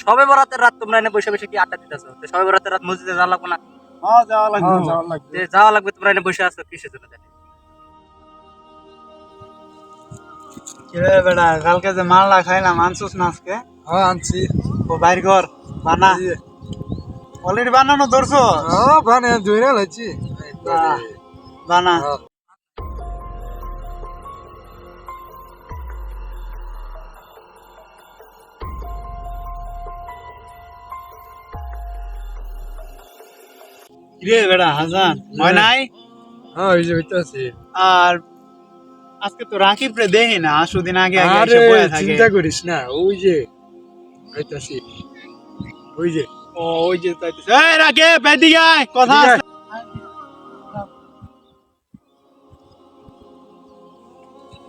সবে বরাতের রাত তোমরা এনে বসে বসে কি আড্ডা দিতেছো? সবে বরাতের রাত মসজিদে যাওয়া লাগবে না? হ্যাঁ যাওয়া লাগবে যাওয়া লাগবে। যাওয়া লাগবে, তোমরা এনে বসে আছো কিসের জন্য জানি? কিরে বেটা কালকে যে মালটা খাইলাম আনছিস না আজকে? হ্যাঁ আনছি। ও বাইর কর বানা অলরেডি বানানো ধরছো? হ্যাঁ বানে ধুইরা লাইছি। বানা কিরে বেটা হাসান হয় নাই? হ্যাঁ ওই যে হইতাছে। আর আজকে তো রাকিব রে দেখি না, সুদিন আগে আগে আরে এসে বয়ে থাকে। চিন্তা করিস না, ওই যে হইতাছে ওই যে। ও ওই যে তাইতেছে। এই রাকিব এদিকে আয়, কথা এদিকে আছে।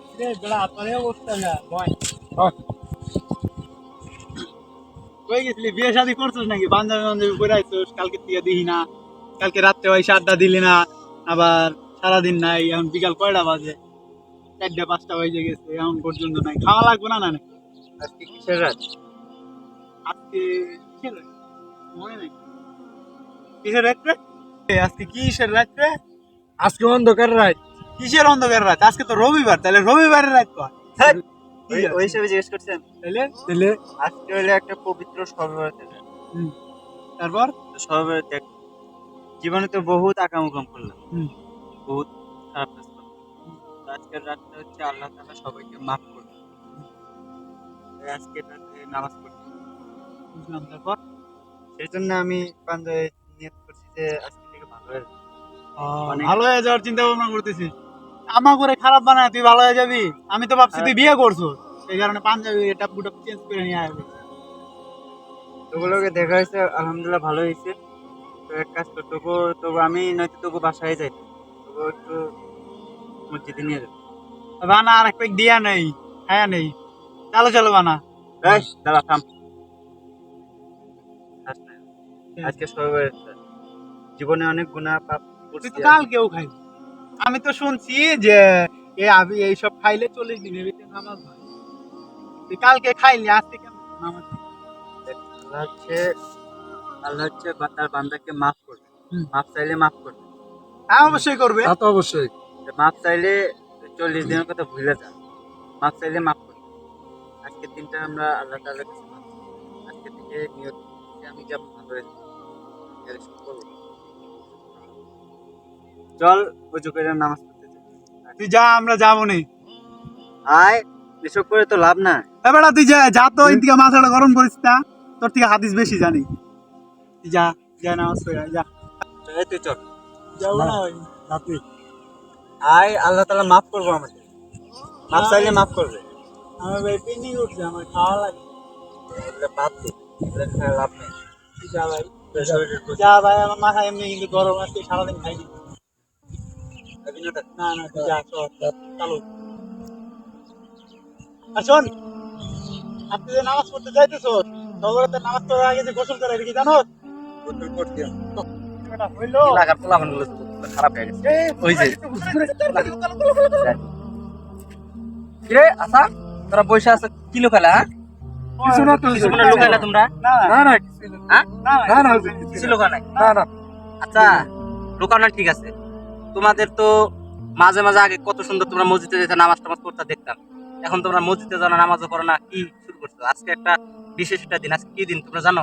কিরে বেটা তোর এই অবস্থা না বয়। কই গেছিলি, বিয়ে শাদী করছিস নাকি? পাঞ্জাবি পাঞ্জাবি পরে আইছিস, কালকে থেকে দেখি না। কালকে রাত্রে ওই আড্ডা দিলি না, আবার সারাদিন নাই। এখন বিকাল কয়টা বাজে? 4টা 5টা বাজে গেছে, এখন পর্যন্ত নাই। খাওয়া লাগবে না? না নাকি আজকে কিসের রাত? আজকে কিসের রাত? মনে নাই কিসের রাত রে? আজকে কিসের রাত রে? আজকে অন্ধকার রাত। কিসের অন্ধকার রাত? আজকে তো রবিবার, তাহলে রবিবারের রাত তো। ওই হিসেবে জিজ্ঞেস করছেন? তাহলে তাহলে আজকে হলো একটা পবিত্র শবে বরাতের রাত। তারপর তো শবে বরাত দেখ, জীবনে তো বহুত আকাম করলাম, বহুত খারাপ কাজ করলাম। তো আজকের রাতটা হচ্ছে আল্লাহ তাআলা সবাইকে মাফ করবে। তাই আজকের রাতে নামাজ পড়ছি। বুঝলাম। তারপর সেই জন্য আমি পাঞ্জাবে নিয়ত করছি যে আজকে থেকে ভালো হয়ে যাবে। ভালো হয়ে যাওয়ার চিন্তা ভাবনা করতেছিস? আমা করে খারাপ বানায় তুই ভালো হয়ে যাবি? আমি তো ভাবছি তুই বিয়ে করছো, সেই কারণে পাঞ্জাবি এটা পুরো চেঞ্জ করে নিয়ে আসবে। তোগুলোকে দেখা হয়েছে, আলহামদুলিল্লাহ ভালো হয়েছে। তো এক কাজ কর, তবু আমি নয়তো তবু বাসায় যাই, তবু একটু মসজিদে নিয়ে যাবো। বানা আর এক প্যাক দিয়া নেই, হ্যাঁ নেই। চলো চলো বানা। এই দাঁড়া থাম। খাস না। আজকে সবাই জীবনে অনেক গুনাহ পাপ তুই করছি তো কালকেও খাই। আমি তো শুনছি যে এইসব খাইলে 40 দিনের ভিতরে নামাজ হয়। তুই কালকে খাইলি, আজকে কেন নামাজ? আল্লাহ হচ্ছে তার বান্দাকে মাফ করবে। হুম। মাফ চাইলে মাফ করবে। হ্যাঁ অবশ্যই করবে। তা তো অবশ্যই। মাফ চাইলে 40 দিনের কথা ভুলে যা, মাফ চাইলে মাফ করবে। আজকের দিনটা আমরা আল্লাহ তাআলার কাছে মাফ চাই। আজকে থেকে নিয়ত করছি যে আমি যেমন ভালো হয়ে যাবো, এরকম করবো। চল ওযু করে নামাজ পড়তে যাই। তুই যা, আমরা যাবো নি। আয়, এসব করে তো লাভ না। এবার তুই যা তো, ইন্দিকে মাথাটা গরম করিস না। তোর থেকে হাদিস বেশি জানি। তুই যা, যা নামাজ পড়ে আয়, যা। এই তুই চল। যাবো না। না ভাই, রাত্রি। আয়, আল্লাহ তাআলা মাফ করবো আমাকে। মাফ চাইলে মাফ করবে। আমার ভাই পেন্ডিং উঠছে, আমার খাওয়া লাগে। এগুলো বাদ দে, এগুলো খেয়ে লাভ নেই। তুই যা ভাই, তোর শরীরের ক্ষতি। যা ভাই, আমার মাথা এমনি কিন্তু গরম, আজকে সারাদিন খাইনি। খাবি না থাক। না না তুই যা, চল চালু। আর শোন, আপনি যে নামাজ পড়তে যাইতেছো, সবরাতে নামাজ পড়ার আগে যে গোসল করে কি জানো? গোসল করতে হবে। এটা হইলো এলাকার পোলাপানগুলো তো খারাপ হয়ে গেছে। ওই যে কিরে আচ্ছা, তোরা বসে আছো কি লুকালা? কিছু না তো, কিছু মনে লুকাইলা তোমরা? না না না কিছু না। হ্যাঁ, না না কিছু লুকা নাই। না না। আচ্ছা, লুকানো ঠিক আছে। তোমাদের তো মাঝে মাঝে আগে কত সুন্দর তোমরা মসজিদে যেতে নামাজ টামাজ পড়তে দেখতাম। এখন তোমরা মসজিদে যাও না, নামাজও পড়ো না, কি শুরু করছো? আজকে একটা বিশেষ একটা দিন। আজকে কি দিন তোমরা জানো?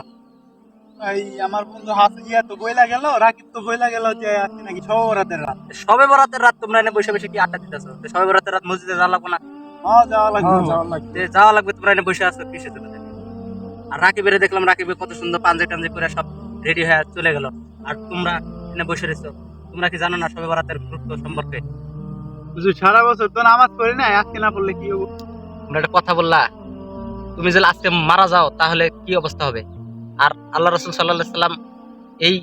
এই আমার বন্ধু হাসিয়া তো বইলা গেল, রাকিব তো বইলা গেল যে আজকে নাকি সবরাতের রাত। সবে বরাতের রাত তোমরা এনে বসে বসে কি আড্ডা দিতেছো? সবে বরাতের রাত মসজিদে যাওয়া লাগবে না? হ্যাঁ যাওয়া লাগবে, হ্যাঁ যাওয়া যাওয়া লাগবে। যাওয়া লাগবে, তোমরা এনে বসে আছো কিসের জন্য জানি? আর রাকিবের দেখলাম, রাকিবে কত সুন্দর পাঞ্জে টাঞ্জে করে সব রেডি হয়ে চলে গেল, আর তোমরা এনে বসে রয়েছো। তোমরা কি জানো না সবে বরাতের গুরুত্ব সম্পর্কে? বুঝলি সারা বছর তো নামাজ পড়ি না, আজকে না পড়লে কি হবো? তোমরা একটা কথা বললা, তুমি যদি আজকে মারা যাও তাহলে কি অবস্থা হবে? আর আল্লাহ রাসূল সাল্লাল্লাহু আলাইহি সাল্লাম এই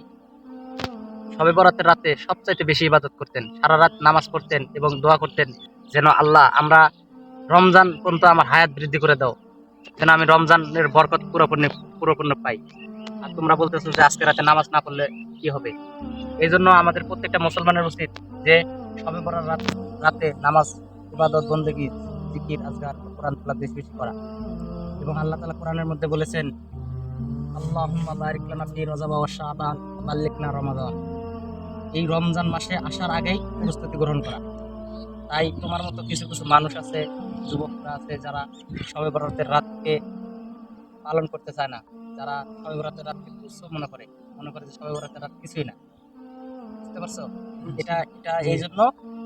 শবে বরাতের রাতে সবচাইতে বেশি ইবাদত করতেন, সারা রাত নামাজ পড়তেন এবং দোয়া করতেন যেন আল্লাহ আমরা রমজান পর্যন্ত আমার হায়াত বৃদ্ধি করে দাও, যেন আমি রমজানের বরকত পুরোপূর্ণ পাই। আর তোমরা বলতেছো যে আজকে রাতে নামাজ না পড়লে কি হবে? এই জন্য আমাদের প্রত্যেকটা মুসলমানের উচিত যে শবে বরাত রাতে নামাজ, ইবাদত, বন্দেগী, জিকির, আজকার, কোরআন তেলাওয়াত বেশি বেশি করা। এবং আল্লাহ তাআলা কোরআনের মধ্যে বলেছেন আল্লাহুম্মা বারিক লানা ফি রজব ওয়া শাবান ওয়া বাল্লিগনা রমাদান। এই রমজান মাসে আসার আগেই প্রস্তুতি গ্রহণ করা। তাই তোমার মতো কিছু কিছু মানুষ আছে, যুবকরা আছে, যারা শবে বরাতের রাতকে পালন করতে চায় না, যারা শবে বরাতের রাতকে তুচ্ছ মনে করে যে শবে বরাতের রাত কিছুই না। বুঝতে পারছো? এটা এই জন্য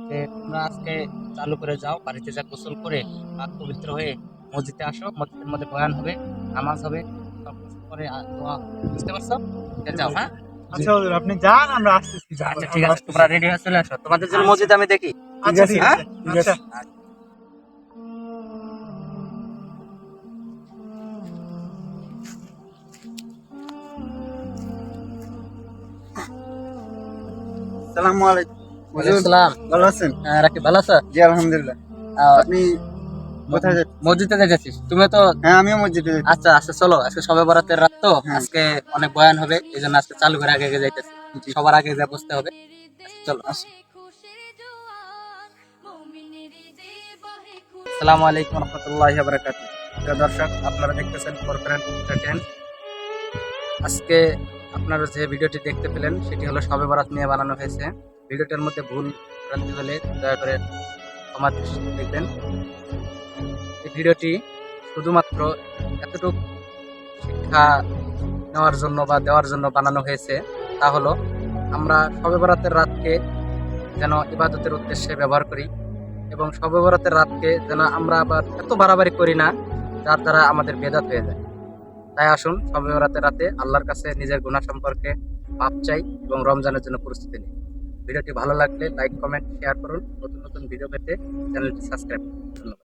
যে তোমরা আজকে চালু করে যাও, বাড়িতে যা গোসল করে পাক পবিত্র হয়ে মসজিদে আসো, মসজিদের মধ্যে বয়ান হবে, নামাজ হবে, সব কিছু করে দোয়া হবে। বুঝতে পারছো? যাও, হ্যাঁ। আচ্ছা হুজুর, আপনি যান, আমরা আসতেছি। আচ্ছা ঠিক আছে, তোমরা রেডি হয়ে চলে আসো, তোমাদের জন্য মসজিদ আমি দেখি। আচ্ছা ঠিক হ্যাঁ? আছে। আচ্ছা। আসসালামু আলাইকুম। হুজুর, আসসালাম। ভালো আছেন? হ্যাঁ, রাকিব ভালো আছো? জি আলহামদুলিল্লাহ। আপনি কোথায় যাচ্ছেন? মসজিদে যাচ্ছিস তুমি তো? হ্যাঁ, আমিও মসজিদে যাচ্ছি। আচ্ছা আচ্ছা, চলো, আজকে সবে বরাতের রাত তো, হ্যাঁ। আজকে অনেক বয়ান হবে, এই জন্য আজকে চালু করে আগে আগে যাইতেছি। সবার আগে যা বসতে হবে। আচ্ছা, চলো। আসসালামু আলাইকুম রহমতুল্লাহি ওয়া বারাকাতুহু। প্রিয় দর্শক, আপনারা দেখতেছেন ফরফ্রেন্ড এন্টারটেইন। আজকে আপনারা যে ভিডিওটি দেখতে পেলেন সেটি হলো শবে বরাত নিয়ে বানানো হয়েছে। ভিডিওটির মধ্যে ভুল ভ্রান্তি হলে দয়া করে ক্ষমা দৃষ্টিতে দেখবেন। এই ভিডিওটি শুধুমাত্র এতটুকু শিক্ষা নেওয়ার জন্য বা দেওয়ার জন্য বানানো হয়েছে, তা হলো আমরা শবে বরাতের রাতকে যেন ইবাদতের উদ্দেশ্যে ব্যবহার করি, এবং শবে বরাতের রাতকে যেন আমরা আবার এত বাড়াবাড়ি করি না যার দ্বারা আমাদের বেদাত হয়ে যায়। তাই আসুন শবে বরাতের রাতে আল্লাহর কাছে নিজের গুনাহ সম্পর্কে মাপ চাই এবং রমজানের জন্য প্রস্তুতি নিই। ভিডিওটি ভালো লাগলে লাইক, কমেন্ট, শেয়ার করুন। নতুন নতুন ভিডিও পেতে চ্যানেলটি সাবস্ক্রাইব করুন। ধন্যবাদ।